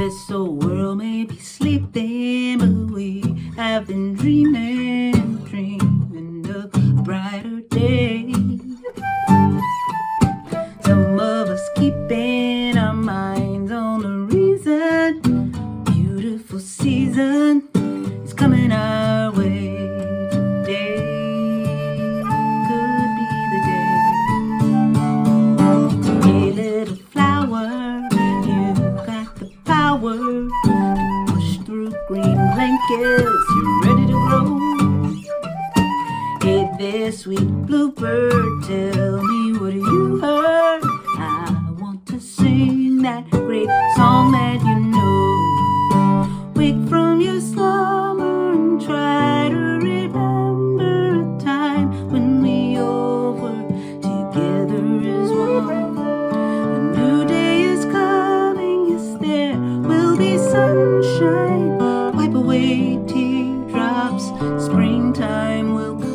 This old world may be sleeping, but we have been dreaming of a brighter day. Some of us keeping our minds on the reason. Beautiful season is coming our way today. Could be the day. Hey, little flower, you got the power to push through green blankets. You're ready to grow. Hey there, sweet bluebird, tell me what you heard. I want to sing that great song that you know. Wake from your slumber and try to remember a time when we all were together as one. A new day is coming, yes, there will be sunshine. Wipe away teardrops, springtime will come.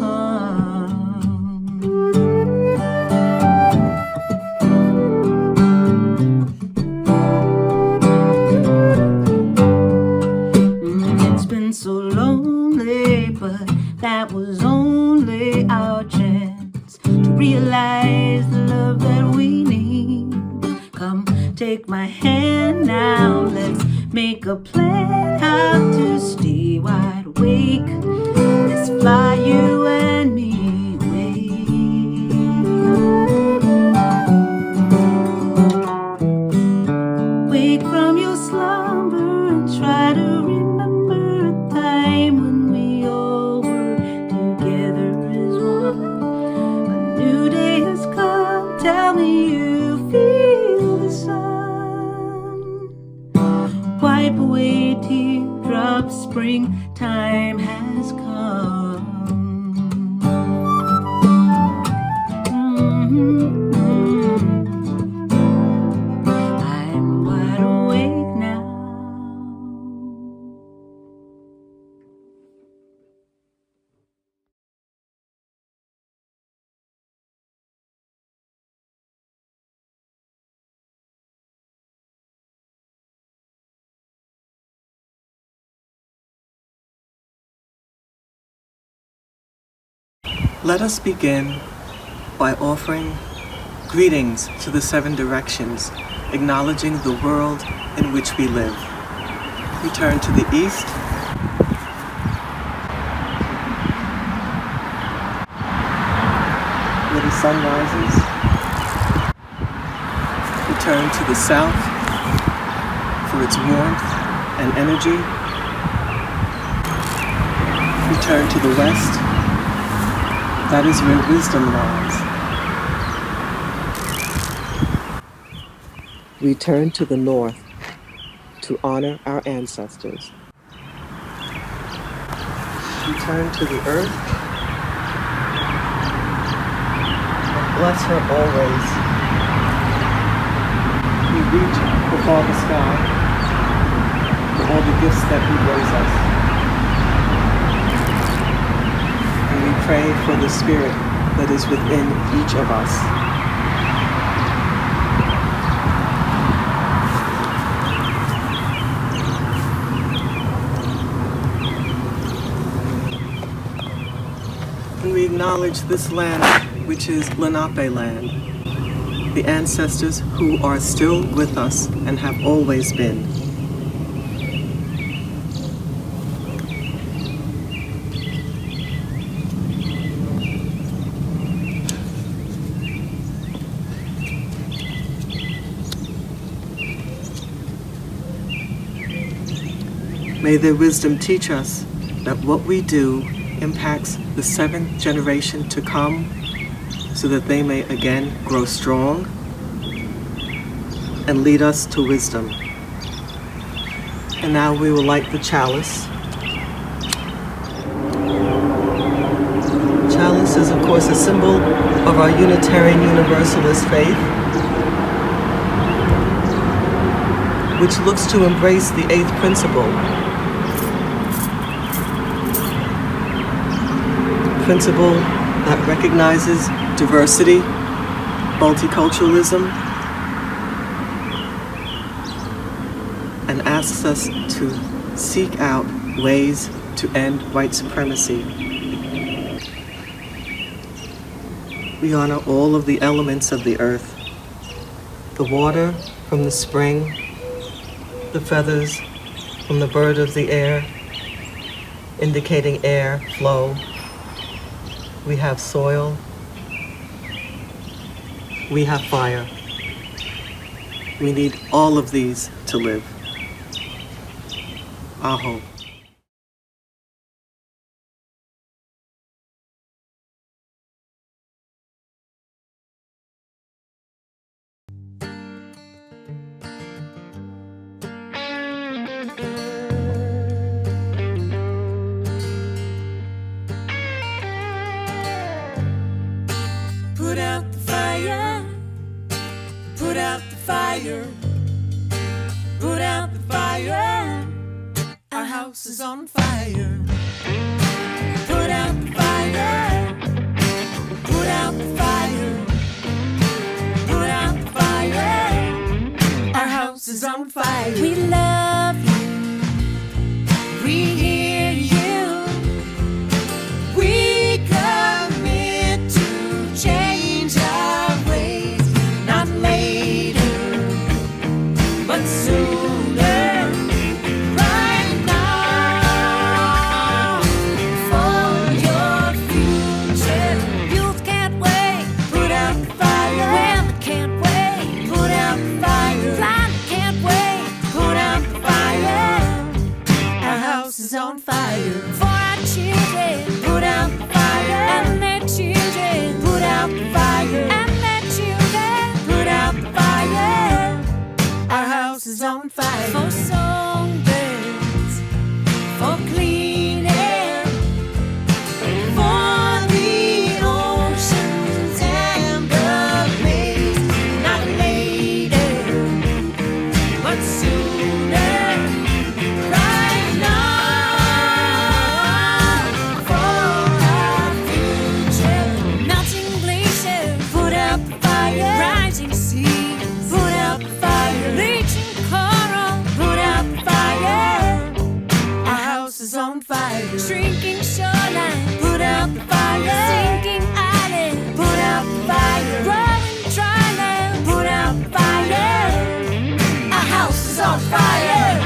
It's been so lonely, but that was only our chance to realize the love that we need. Come, take my hand now, let's make a plan how to stay wide awake. Let's fly you and me away. Wake from your slumber and try to remember a time when we all were together as one. A new day has come, tell me you feel the sun. Wipe away teardrops, springtime has come. I'm wide awake now. Let us begin by offering greetings to the seven directions, acknowledging the world in which we live. We turn to the east, where the sun rises. We turn to the south for its warmth and energy. We turn to the west. That is where wisdom lies. We turn to the north to honor our ancestors. We turn to the earth and bless her always. We reach before the sky for all the gifts that He brings us. And we pray for the spirit that is within each of us. And we acknowledge this land, which is Lenape land, the ancestors who are still with us and have always been. May their wisdom teach us that what we do impacts the seventh generation to come, so that they may again grow strong and lead us to wisdom. And now we will light the chalice. Chalice is, of course, a symbol of our Unitarian Universalist faith, which looks to embrace the eighth principle that recognizes diversity, multiculturalism, and asks us to seek out ways to end white supremacy. We honor all of the elements of the earth, the water from the spring, the feathers from the bird of the air, indicating air flow. We have soil. We have fire. We need all of these to live. Aho. Put out the fire. Put out the fire. Put out the fire. Our house is on fire. Put out the fire. Put out the fire. Put out the fire. Our house is on fire. We love you. We hear you. We commit to change our ways. Not later, but sooner. Right now, for your future. Youth can't wait. Put out the fire. Women can't wait. Put out the fire. Blind can't wait. Put out the fire. Our house is on fire. For our children. Put out the fire. And their children. Put out the fire. And their children. Put out the fire. Our house is on fire. For songbirds. For clean air. For the oceans and the blaze. Not later, but sooner. Right now, for our future. Melting glaciers. Put out the fire. Rising seas. Put out the fire. Bleaching coral. Put out the fire. Our house is on fire. Shrinking shoreline. Put out the fire. Sinking island. Put out the fire. Growing dry land. Put out the fire. Our house is on fire.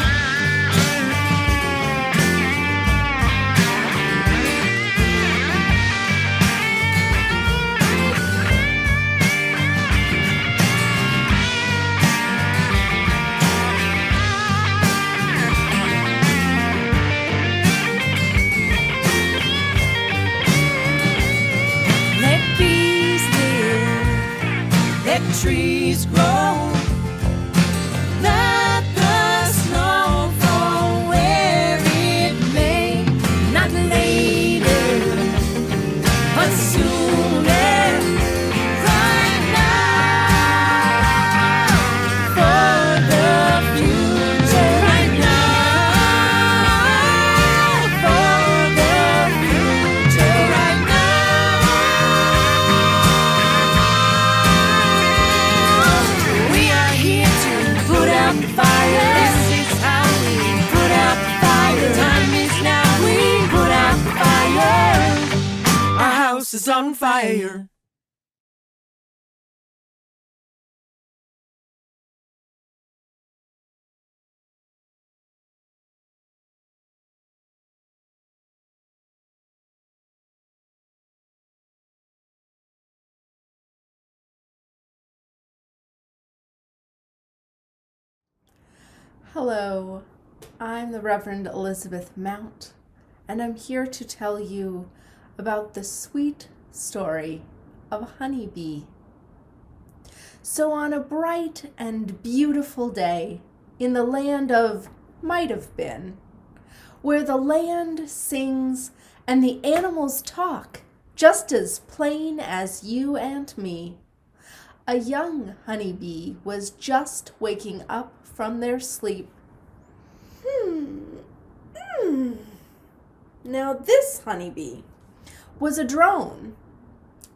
Let bees live, let trees grow, let the snow fall where it may. Not later, but sooner. Right now, for the future. Right now, for the future. Right now, we are here to put out the fire. This is how we put out the fire. Time is now. We put out the fire. Our house is on fire. Hello, I'm the Reverend Elizabeth Mount, and I'm here to tell you about the sweet story of a honeybee. So on a bright and beautiful day in the land of might have been, where the land sings and the animals talk just as plain as you and me, a young honeybee was just waking up from their sleep. Now this honeybee was a drone.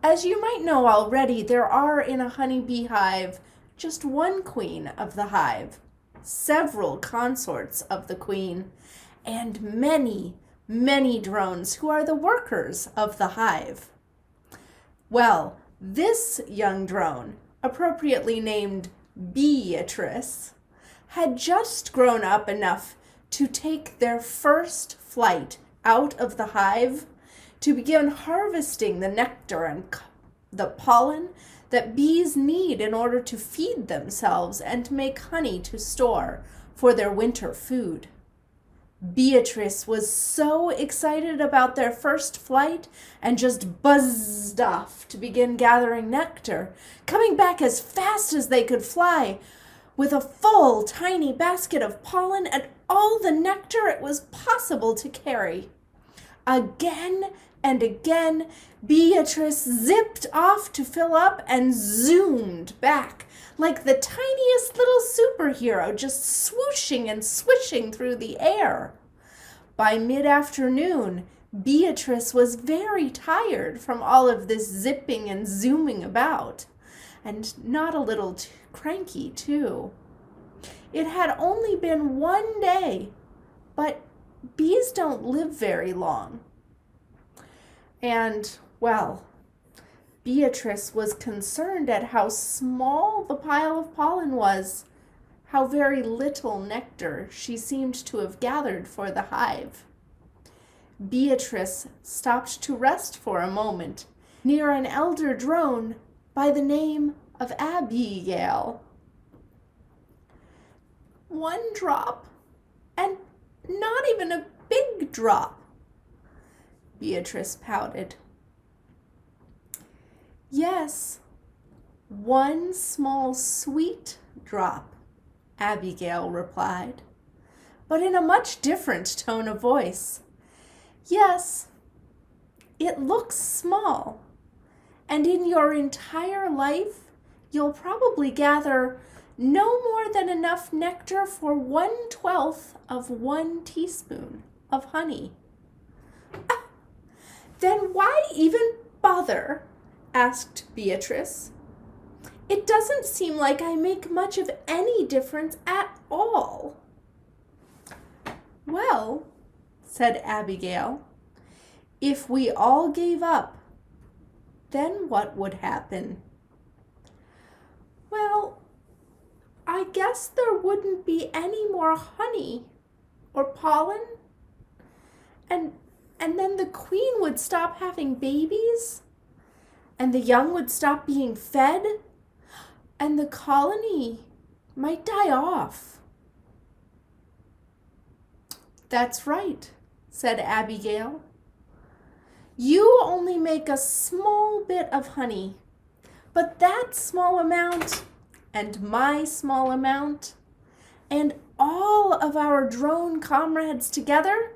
As you might know already, there are in a honeybee hive just one queen of the hive. several consorts of the queen, and many, many drones who are the workers of the hive. Well, this young drone, appropriately named Beatrice, had just grown up enough to take their first flight out of the hive to begin harvesting the nectar and the pollen that bees need in order to feed themselves and make honey to store for their winter food. Beatrice was so excited about their first flight and just buzzed off to begin gathering nectar, coming back as fast as they could fly with a full tiny basket of pollen and all the nectar it was possible to carry. Again and again, Beatrice zipped off to fill up and zoomed back like the tiniest little superhero, just swooshing and swishing through the air. By mid-afternoon, Beatrice was very tired from all of this zipping and zooming about, and not a little cranky, too. It had only been one day, but bees don't live very long. And, well, Beatrice was concerned at how small the pile of pollen was, how very little nectar she seemed to have gathered for the hive. Beatrice stopped to rest for a moment near an elder drone by the name of Abigail. One drop, and not even a big drop, Beatrice pouted. Yes, one small sweet drop, Abigail replied, but in a much different tone of voice. Yes, it looks small, and in your entire life, you'll probably gather no more than enough nectar for 1/12 of 1 teaspoon of honey. Then why even bother? Asked Beatrice. It doesn't seem like I make much of any difference at all. Well, said Abigail, if we all gave up, then what would happen? Well, I guess there wouldn't be any more honey or pollen, and then the queen would stop having babies, and the young would stop being fed, and the colony might die off. That's right, said Abigail. You only make a small bit of honey, but that small amount, and my small amount, and all of our drone comrades together,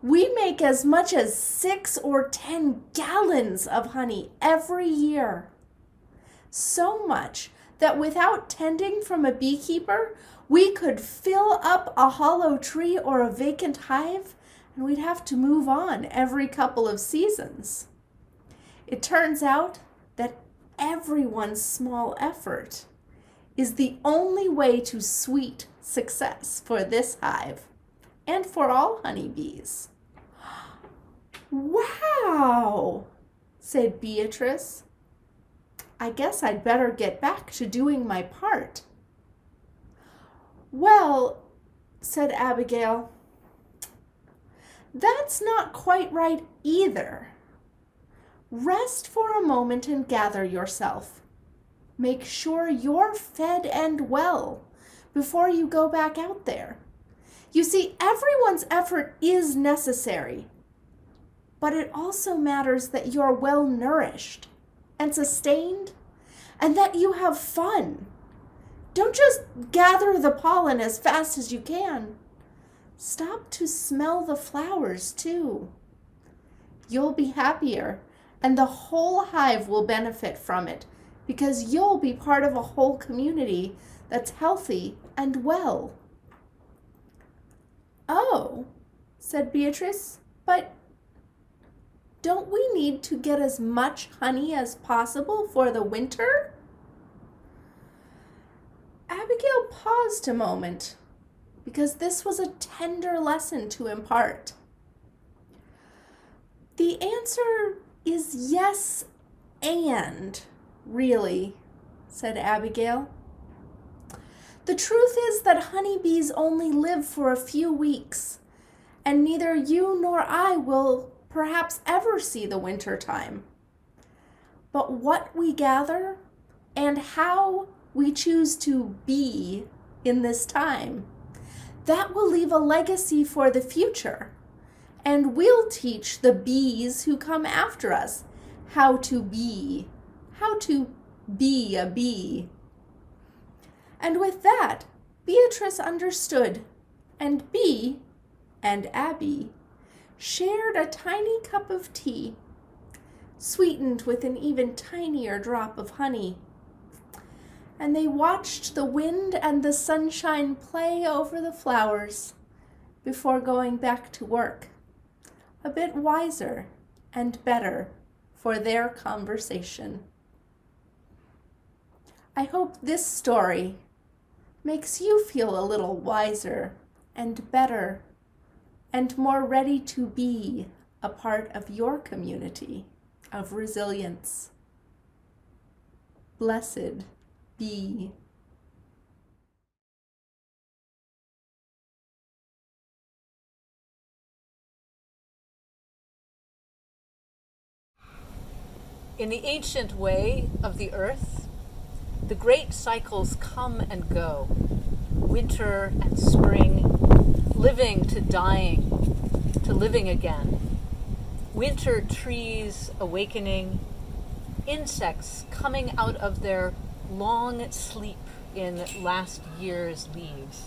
we make as much as 6 or 10 gallons of honey every year. So much that without tending from a beekeeper, we could fill up a hollow tree or a vacant hive, and we'd have to move on every couple of seasons. It turns out that everyone's small effort is the only way to sweet success for this hive and for all honeybees. Wow, said Beatrice. I guess I'd better get back to doing my part. Well, said Abigail, that's not quite right either. Rest for a moment and gather yourself. Make sure you're fed and well before you go back out there. You see, everyone's effort is necessary, but it also matters that you're well nourished and sustained and that you have fun. Don't just gather the pollen as fast as you can. Stop to smell the flowers too. You'll be happier, and the whole hive will benefit from it because you'll be part of a whole community that's healthy and well. Oh, said Beatrice, but don't we need to get as much honey as possible for the winter? Abigail paused a moment because this was a tender lesson to impart. The answer is yes and, really, said Abigail. The truth is that honeybees only live for a few weeks, and neither you nor I will perhaps ever see the winter time. But what we gather and how we choose to be in this time, that will leave a legacy for the future, and we'll teach the bees who come after us how to be a bee. And with that, Beatrice understood, and Bee and Abby shared a tiny cup of tea, sweetened with an even tinier drop of honey. And they watched the wind and the sunshine play over the flowers before going back to work, a bit wiser and better for their conversation. I hope this story makes you feel a little wiser and better and more ready to be a part of your community of resilience. Blessed be. In the ancient way of the earth, the great cycles come and go, winter and spring, living to dying, to living again, winter trees awakening, insects coming out of their long sleep in last year's leaves,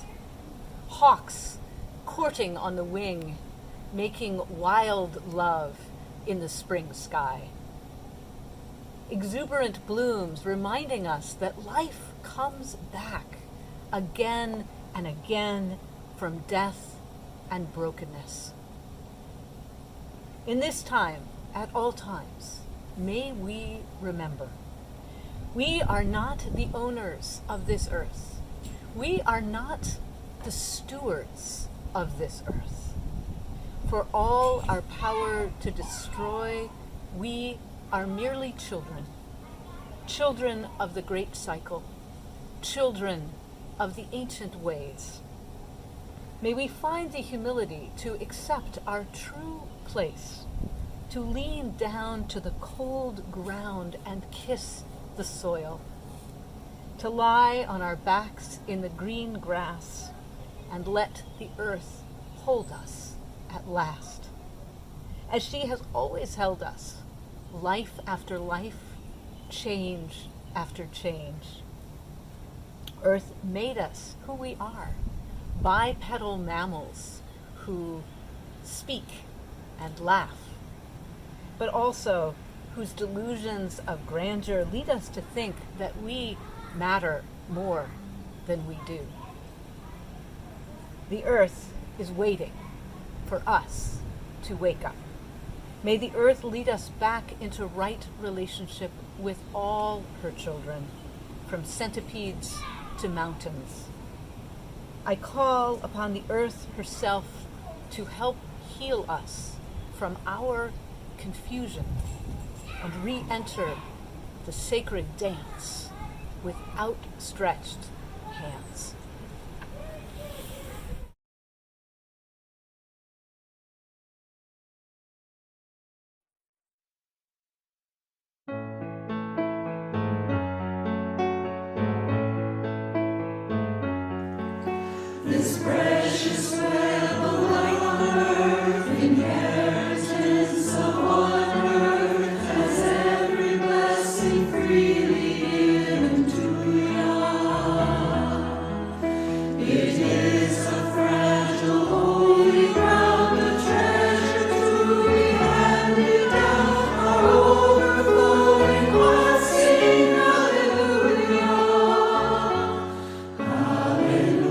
hawks courting on the wing, making wild love in the spring sky. Exuberant blooms reminding us that life comes back again and again from death and brokenness. In this time, at all times, may we remember, we are not the owners of this earth. We are not the stewards of this earth. For all our power to destroy, we are merely children, children of the great cycle, children of the ancient ways. May we find the humility to accept our true place, to lean down to the cold ground and kiss the soil, to lie on our backs in the green grass and let the earth hold us at last, as she has always held us, life after life, change after change. Earth made us who we are, bipedal mammals who speak and laugh, but also whose delusions of grandeur lead us to think that we matter more than we do. The earth is waiting for us to wake up. May the earth lead us back into right relationship with all her children, from centipedes to mountains. I call upon the earth herself to help heal us from our confusion and re-enter the sacred dance with outstretched hands. This precious web of light on earth, inheritance of wonder, has every blessing freely given to ya. It is a fragile, holy ground, a treasure to be handed down, our overflowing hearts sing hallelujah. Hallelujah.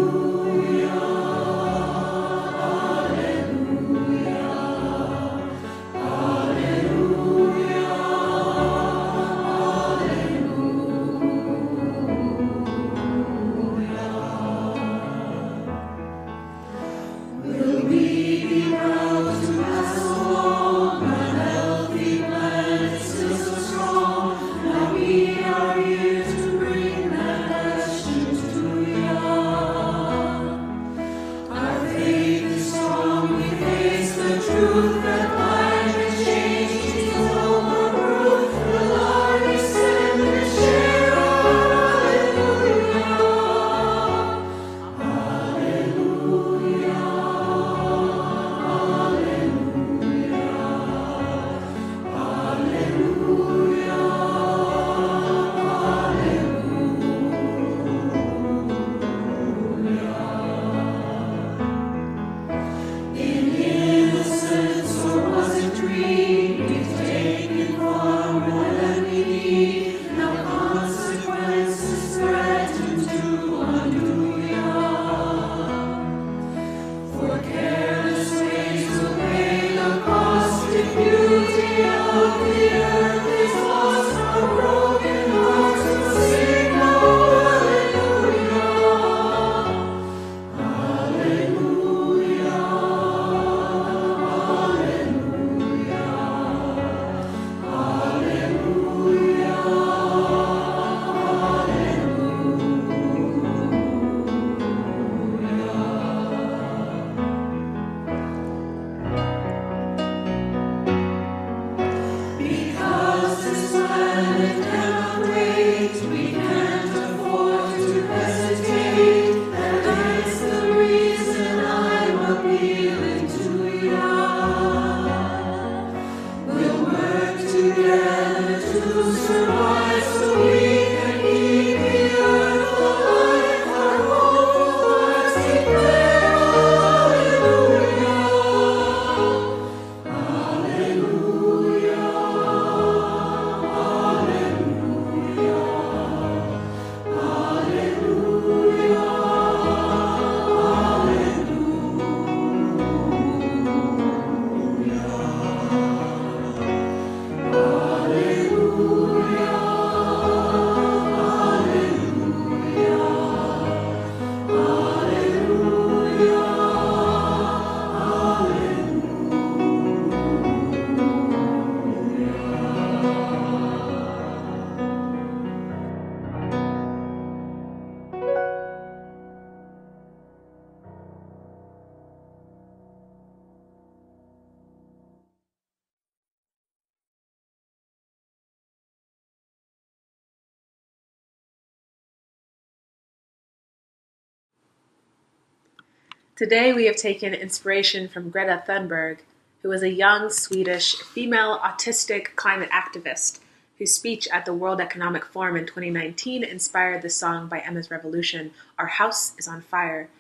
Today we have taken inspiration from Greta Thunberg, who is a young Swedish female autistic climate activist whose speech at the World Economic Forum in 2019 inspired the song by Emma's Revolution, Our House is on Fire.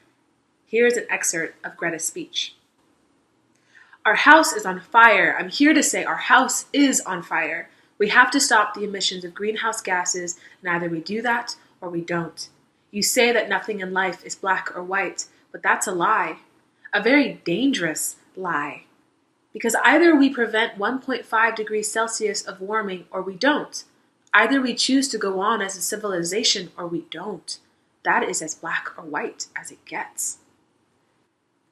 Here is an excerpt of Greta's speech. Our house is on fire. I'm here to say our house is on fire. We have to stop the emissions of greenhouse gases, and either we do that or we don't. You say that nothing in life is black or white, but that's a lie. A very dangerous lie. Because either we prevent 1.5 degrees Celsius of warming or we don't. Either we choose to go on as a civilization or we don't. That is as black or white as it gets.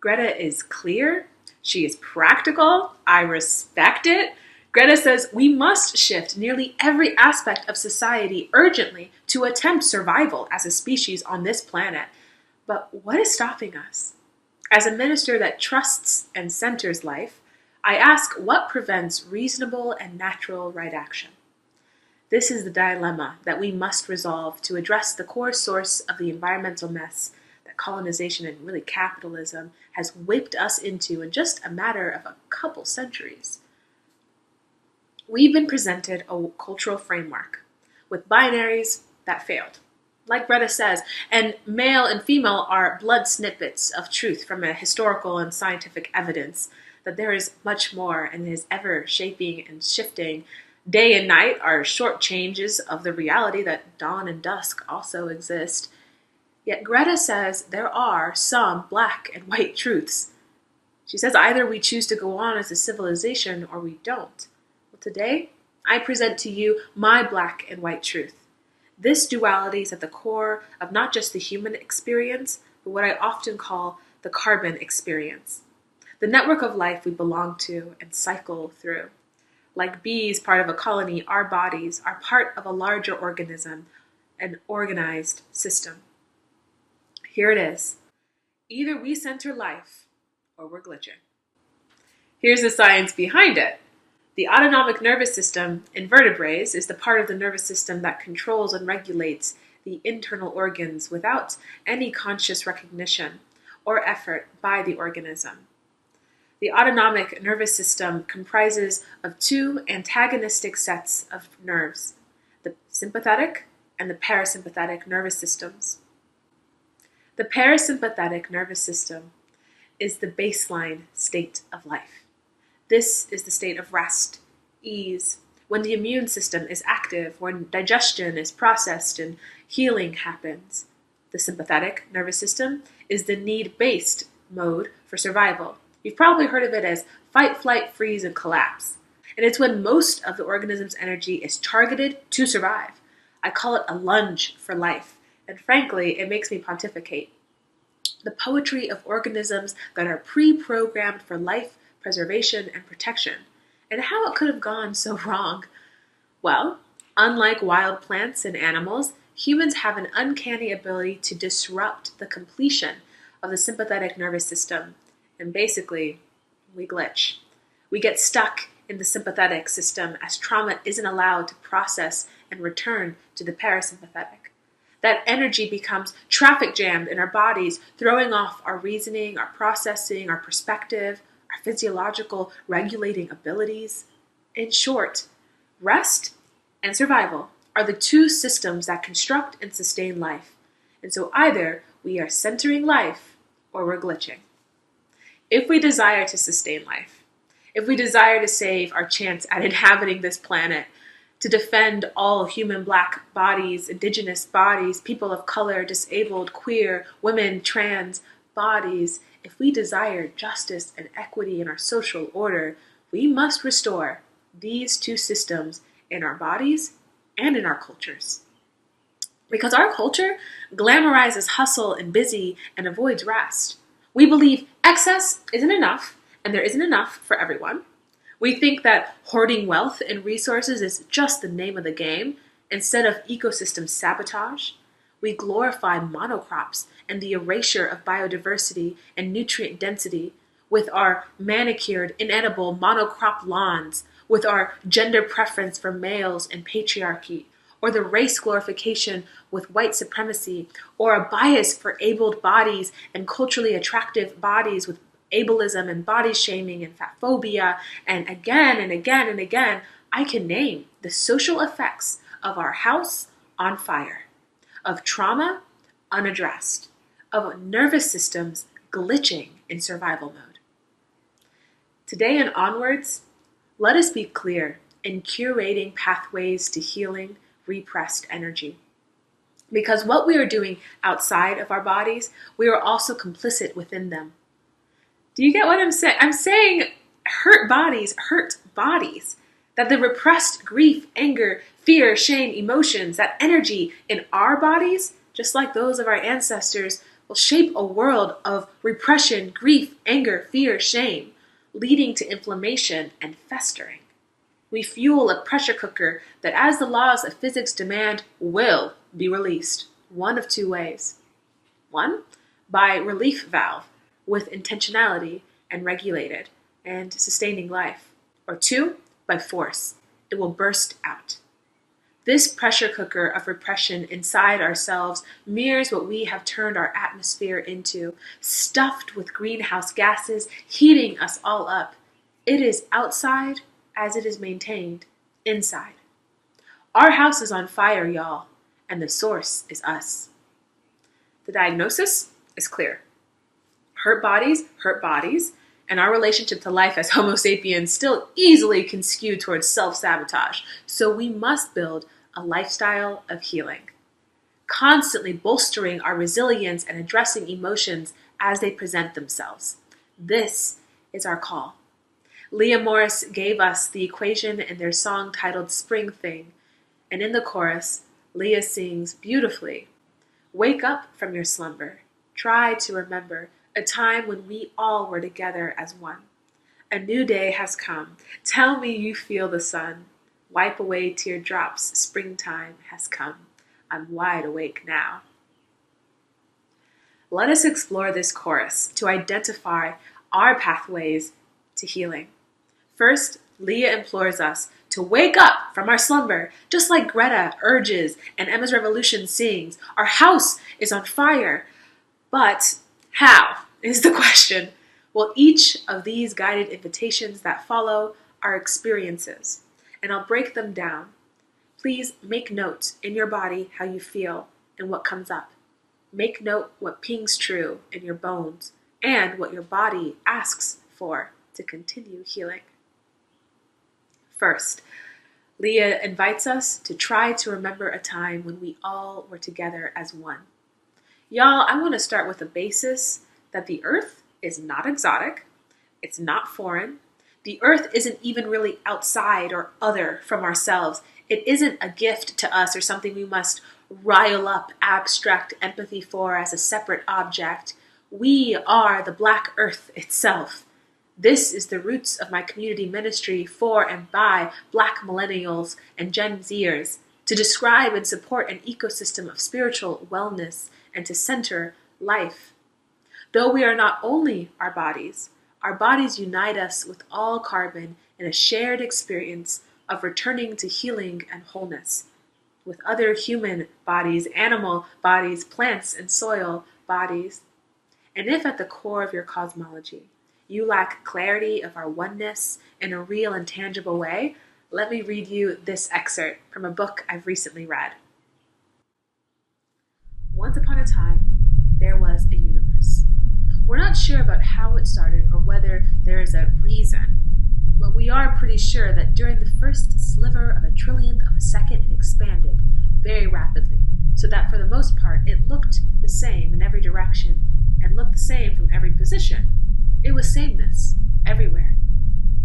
Greta is clear. She is practical. I respect it. Greta says we must shift nearly every aspect of society urgently to attempt survival as a species on this planet. But what is stopping us? As a minister that trusts and centers life, I ask what prevents reasonable and natural right action. This is the dilemma that we must resolve to address the core source of the environmental mess that colonization and really capitalism has whipped us into in just a matter of a couple centuries. We've been presented a cultural framework with binaries that failed. Like Greta says, and male and female are blood snippets of truth from a historical and scientific evidence that there is much more and is ever shaping and shifting. Day and night are short changes of the reality that dawn and dusk also exist. Yet Greta says there are some black and white truths. She says either we choose to go on as a civilization or we don't. Well, today, I present to you my black and white truth. This duality is at the core of not just the human experience, but what I often call the carbon experience. The network of life we belong to and cycle through. Like bees, part of a colony, our bodies are part of a larger organism, an organized system. Here it is. Either we center life or we're glitching. Here's the science behind it. The autonomic nervous system in vertebrates is the part of the nervous system that controls and regulates the internal organs without any conscious recognition or effort by the organism. The autonomic nervous system comprises of two antagonistic sets of nerves, the sympathetic and the parasympathetic nervous systems. The parasympathetic nervous system is the baseline state of life. This is the state of rest, ease, when the immune system is active, when digestion is processed and healing happens. The sympathetic nervous system is the need-based mode for survival. You've probably heard of it as fight, flight, freeze, and collapse. And it's when most of the organism's energy is targeted to survive. I call it a lunge for life. And frankly, it makes me pontificate. The poetry of organisms that are pre-programmed for life, preservation, and protection. And how it could have gone so wrong. Well, unlike wild plants and animals, humans have an uncanny ability to disrupt the completion of the sympathetic nervous system. And basically, we glitch. We get stuck in the sympathetic system as trauma isn't allowed to process and return to the parasympathetic. That energy becomes traffic jammed in our bodies, throwing off our reasoning, our processing, our perspective, our physiological regulating abilities. In short, rest and survival are the two systems that construct and sustain life. And so either we are centering life or we're glitching. If we desire to sustain life, if we desire to save our chance at inhabiting this planet, to defend all human black bodies, indigenous bodies, people of color, disabled, queer, women, trans bodies, if we desire justice and equity in our social order, we must restore these two systems in our bodies and in our cultures. Because our culture glamorizes hustle and busy and avoids rest. We believe excess isn't enough, and there isn't enough for everyone. We think that hoarding wealth and resources is just the name of the game, instead of ecosystem sabotage. We glorify monocrops and the erasure of biodiversity and nutrient density with our manicured, inedible monocrop lawns, with our gender preference for males and patriarchy, or the race glorification with white supremacy, or a bias for abled bodies and culturally attractive bodies with ableism and body shaming and fat phobia, and again and again and again, I can name the social effects of our house on fire, of trauma unaddressed, of nervous systems glitching in survival mode. Today and onwards, let us be clear in curating pathways to healing repressed energy. Because what we are doing outside of our bodies, we are also complicit within them. Do you get what I'm saying? I'm saying hurt bodies. That the repressed grief, anger, fear, shame, emotions, that energy in our bodies, just like those of our ancestors, will shape a world of repression, grief, anger, fear, shame, leading to inflammation and festering. We fuel a pressure cooker that, as the laws of physics demand, will be released one of two ways. One, by relief valve with intentionality and regulated and sustaining life. Or two, by force. It will burst out. This pressure cooker of repression inside ourselves mirrors what we have turned our atmosphere into, stuffed with greenhouse gases, heating us all up. It is outside as it is maintained inside. Our house is on fire, y'all, and the source is us. The diagnosis is clear. Hurt bodies, and our relationship to life as Homo sapiens still easily can skew towards self-sabotage. So we must build a lifestyle of healing, constantly bolstering our resilience and addressing emotions as they present themselves. This is our call. Leah Morris gave us the equation in their song titled Spring Thing, and in the chorus, Leah sings beautifully, "Wake up from your slumber, try to remember a time when we all were together as one. A new day has come. Tell me you feel the sun. Wipe away teardrops. Springtime has come. I'm wide awake now." Let us explore this chorus to identify our pathways to healing. First, Leah implores us to wake up from our slumber, just like Greta urges and Emma's Revolution sings. Our house is on fire. But how is the question? Well, each of these guided invitations that follow are experiences, and I'll break them down. Please make note in your body how you feel and what comes up. Make note what pings true in your bones and what your body asks for to continue healing. First, Leah invites us to try to remember a time when we all were together as one. Y'all, I want to start with the basis that the earth is not exotic, it's not foreign. The earth isn't even really outside or other from ourselves. It isn't a gift to us or something we must rile up abstract empathy for as a separate object. We are the Black Earth itself. This is the roots of my community ministry for and by Black millennials and Gen Zers, to describe and support an ecosystem of spiritual wellness and to center life. Though we are not only our bodies unite us with all carbon in a shared experience of returning to healing and wholeness, with other human bodies, animal bodies, plants and soil bodies. And if at the core of your cosmology you lack clarity of our oneness in a real and tangible way, let me read you this excerpt from a book I've recently read. Once upon a time, there was a universe. We're not sure about how it started or whether there is a reason, but we are pretty sure that during the first sliver of a trillionth of a second, it expanded very rapidly, so that for the most part, it looked the same in every direction and looked the same from every position. It was sameness everywhere,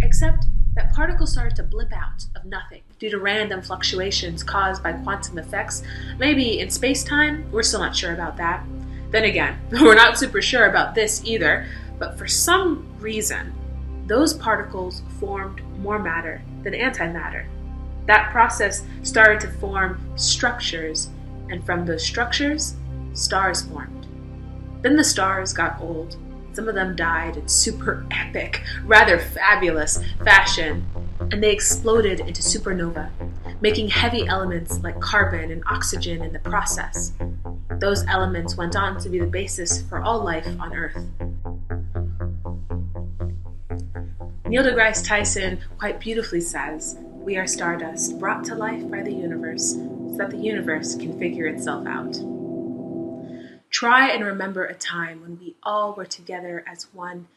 except that particles started to blip out of nothing due to random fluctuations caused by quantum effects. Maybe in space-time, we're still not sure about that. Then again, we're not super sure about this either, but for some reason, those particles formed more matter than antimatter. That process started to form structures, and from those structures, stars formed. Then the stars got old. Some of them died in super epic, rather fabulous fashion, and they exploded into supernova. making heavy elements like carbon and oxygen in the process. Those elements went on to be the basis for all life on Earth. Neil deGrasse Tyson quite beautifully says, "We are stardust brought to life by the universe so that the universe can figure itself out." Try and remember a time when we all were together as one,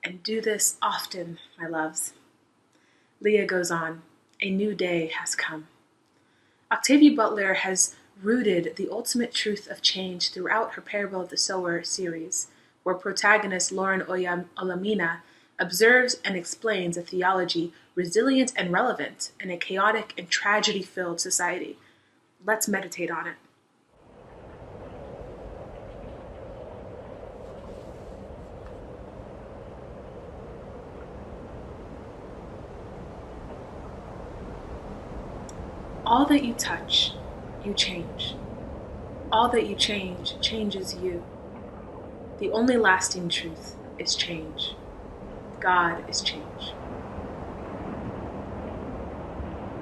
and do this often, my loves. Leah goes on, "A new day has come." Octavia Butler has rooted the ultimate truth of change throughout her Parable of the Sower series, where protagonist Lauren Olamina observes and explains a theology resilient and relevant in a chaotic and tragedy-filled society. Let's meditate on it. All that you touch, you change. All that you change changes you. The only lasting truth is change. God is change.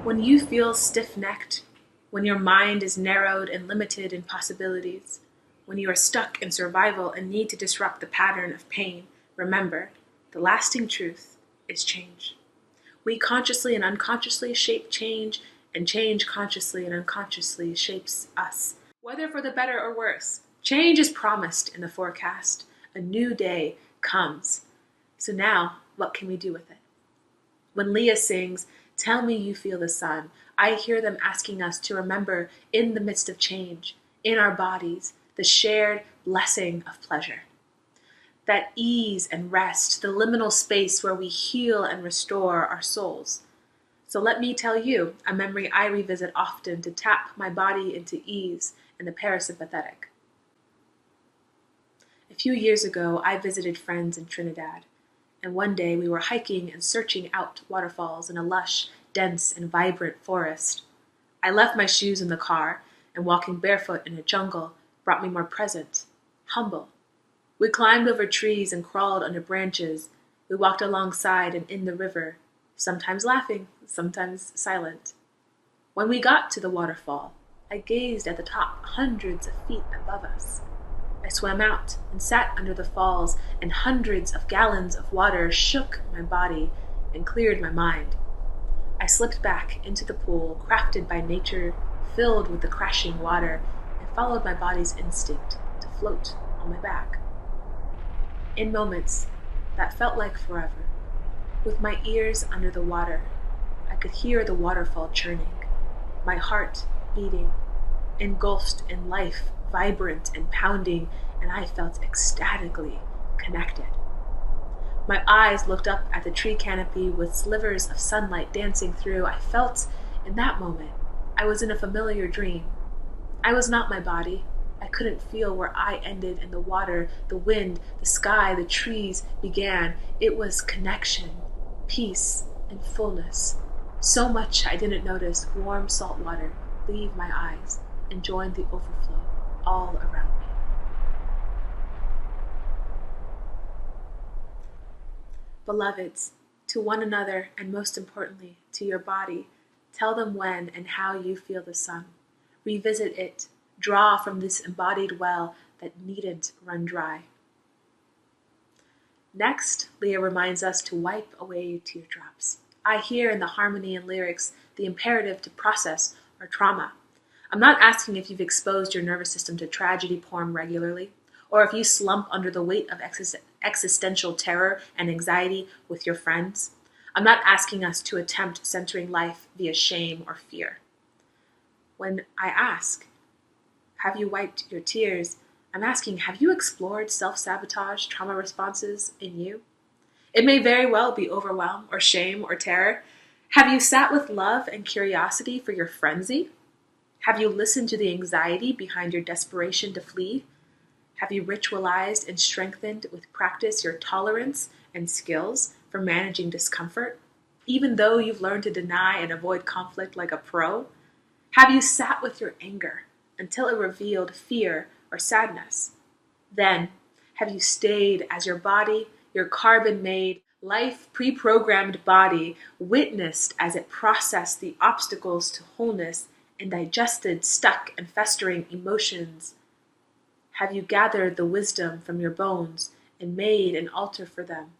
When you feel stiff-necked, when your mind is narrowed and limited in possibilities, when you are stuck in survival and need to disrupt the pattern of pain, remember, the lasting truth is change. We consciously and unconsciously shape change, and change consciously and unconsciously shapes us. Whether for the better or worse, change is promised in the forecast. A new day comes. So now, what can we do with it? When Leah sings, "Tell me you feel the sun," I hear them asking us to remember in the midst of change, in our bodies, the shared blessing of pleasure. That ease and rest, the liminal space where we heal and restore our souls. So let me tell you a memory I revisit often to tap my body into ease and the parasympathetic. A few years ago, I visited friends in Trinidad, and one day we were hiking and searching out waterfalls in a lush, dense, and vibrant forest. I left my shoes in the car, and walking barefoot in a jungle brought me more present, humble. We climbed over trees and crawled under branches. We walked alongside and in the river, sometimes laughing, sometimes silent. When we got to the waterfall, I gazed at the top hundreds of feet above us. I swam out and sat under the falls, and hundreds of gallons of water shook my body and cleared my mind. I slipped back into the pool, crafted by nature, filled with the crashing water, and followed my body's instinct to float on my back. In moments that felt like forever, with my ears under the water, I could hear the waterfall churning, my heart beating, engulfed in life, vibrant and pounding, and I felt ecstatically connected. My eyes looked up at the tree canopy with slivers of sunlight dancing through. I felt, in that moment, I was in a familiar dream. I was not my body. I couldn't feel where I ended and the water, the wind, the sky, the trees began. It was connection, peace, and fullness. So much I didn't notice warm salt water leave my eyes and join the overflow all around me. Beloveds, to one another and most importantly to your body, tell them when and how you feel the sun. Revisit it. Draw from this embodied well that needn't run dry. Next, Leah reminds us to wipe away teardrops. I hear in the harmony and lyrics the imperative to process our trauma. I'm not asking if you've exposed your nervous system to tragedy porn regularly, or if you slump under the weight of existential terror and anxiety with your friends. I'm not asking us to attempt centering life via shame or fear. When I ask, have you wiped your tears? I'm asking, have you explored self-sabotage trauma responses in you? It may very well be overwhelm or shame or terror. Have you sat with love and curiosity for your frenzy? Have you listened to the anxiety behind your desperation to flee? Have you ritualized and strengthened with practice your tolerance and skills for managing discomfort, even though you've learned to deny and avoid conflict like a pro? Have you sat with your anger until it revealed fear or sadness? Then, have you stayed as your body, your carbon-made, life pre-programmed body witnessed as it processed the obstacles to wholeness and digested stuck and festering emotions? Have you gathered the wisdom from your bones and made an altar for them?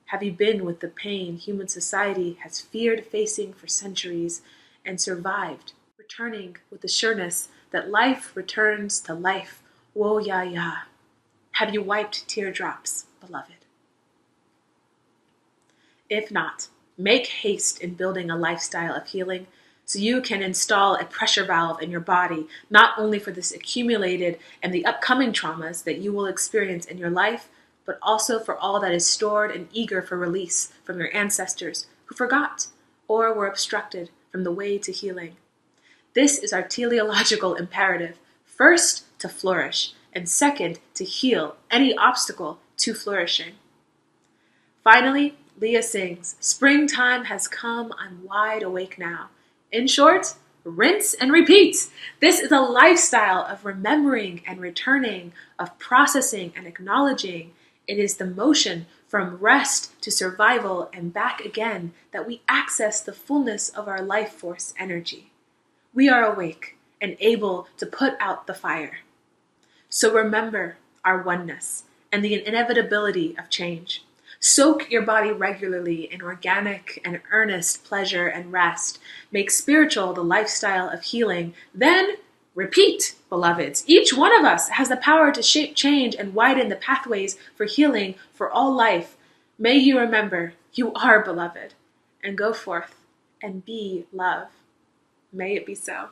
Have you been with the pain human society has feared facing for centuries and survived, returning with the sureness that life returns to life? Woe ya ya. Have you wiped teardrops, beloved? If not, make haste in building a lifestyle of healing so you can install a pressure valve in your body, not only for this accumulated and the upcoming traumas that you will experience in your life, but also for all that is stored and eager for release from your ancestors who forgot or were obstructed from the way to healing. This is our teleological imperative, first to flourish, and second to heal any obstacle to flourishing. Finally, Leah sings, "Springtime has come, I'm wide awake now." In short, rinse and repeat. This is a lifestyle of remembering and returning, of processing and acknowledging. It is the motion from rest to survival and back again that we access the fullness of our life force energy. We are awake and able to put out the fire. So remember our oneness and the inevitability of change. Soak your body regularly in organic and earnest pleasure and rest. Make spiritual the lifestyle of healing. Then repeat, beloveds. Each one of us has the power to shape change and widen the pathways for healing for all life. May you remember you are beloved, and go forth and be love. May it be so.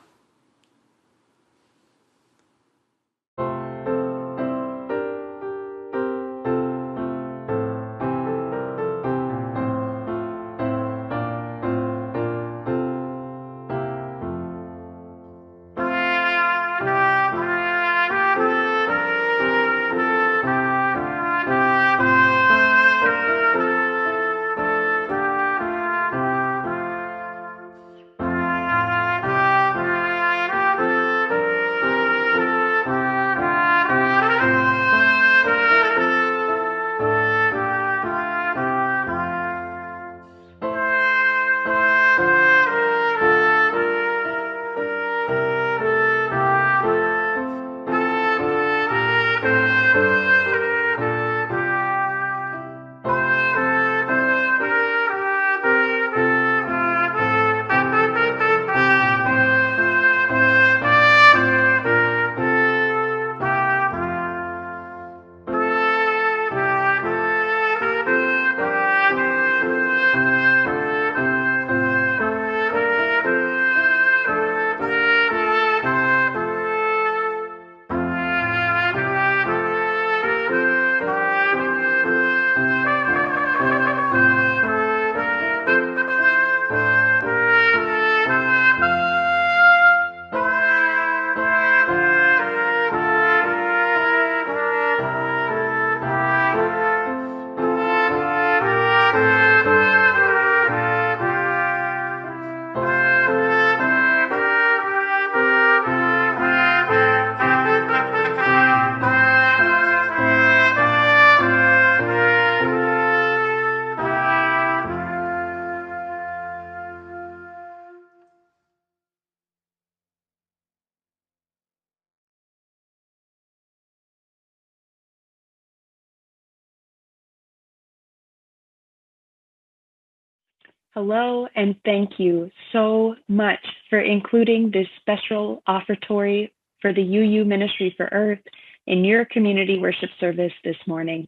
Hello, and thank you so much for including this special offertory for the UU Ministry for Earth in your community worship service this morning.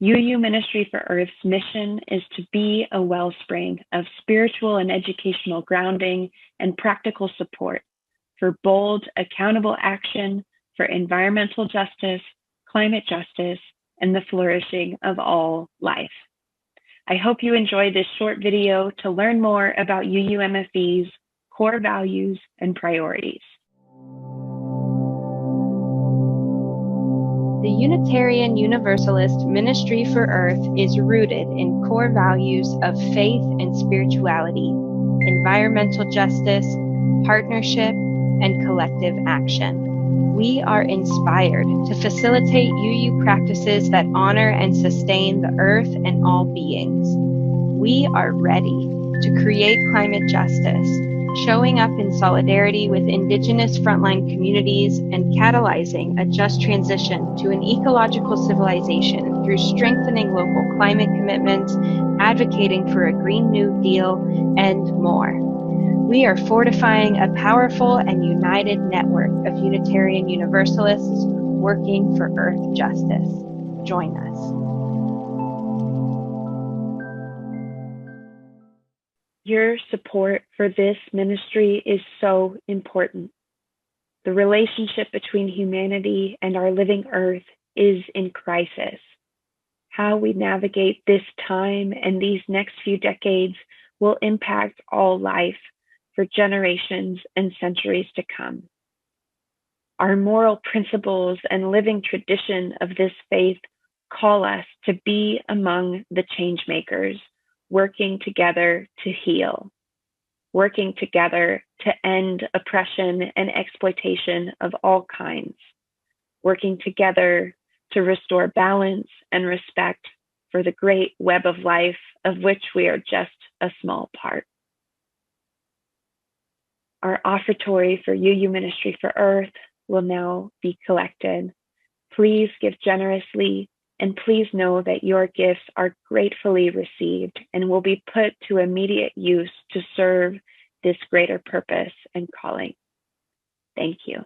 UU Ministry for Earth's mission is to be a wellspring of spiritual and educational grounding and practical support for bold, accountable action for environmental justice, climate justice, and the flourishing of all life. I hope you enjoy this short video to learn more about UUMFE's core values and priorities. The Unitarian Universalist Ministry for Earth is rooted in core values of faith and spirituality, environmental justice, partnership, and collective action. We are inspired to facilitate UU practices that honor and sustain the earth and all beings. We are ready to create climate justice, showing up in solidarity with Indigenous frontline communities and catalyzing a just transition to an ecological civilization through strengthening local climate commitments, advocating for a Green New Deal, and more. We are fortifying a powerful and united network of Unitarian Universalists working for Earth justice. Join us. Your support for this ministry is so important. The relationship between humanity and our living earth is in crisis. How we navigate this time and these next few decades will impact all life for generations and centuries to come. Our moral principles and living tradition of this faith call us to be among the change makers, working together to heal, working together to end oppression and exploitation of all kinds, working together to restore balance and respect for the great web of life of which we are just a small part. Our offertory for UU Ministry for Earth will now be collected. Please give generously, and please know that your gifts are gratefully received and will be put to immediate use to serve this greater purpose and calling. Thank you.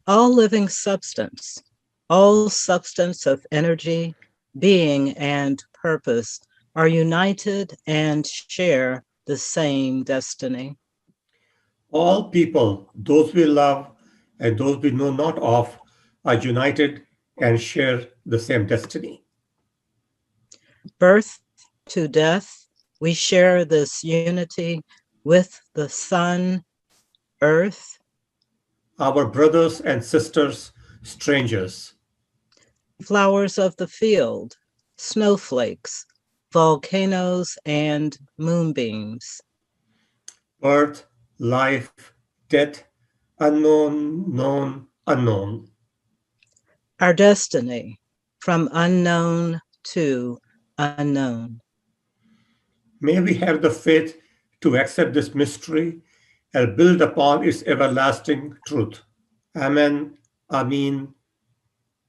All living substance, all substance of energy, being, and purpose are united and share the same destiny. All people, those we love and those we know not of, are united and share the same destiny. Birth to death, we share this unity with the sun, earth, Our brothers and sisters, strangers. flowers of the field, snowflakes, volcanoes, and moonbeams. Birth, life, death, unknown, known, unknown. Our destiny, from unknown to unknown. May we have the faith to accept this mystery and build upon its everlasting truth. Amen. Amin.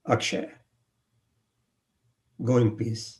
Akshay. Go in peace.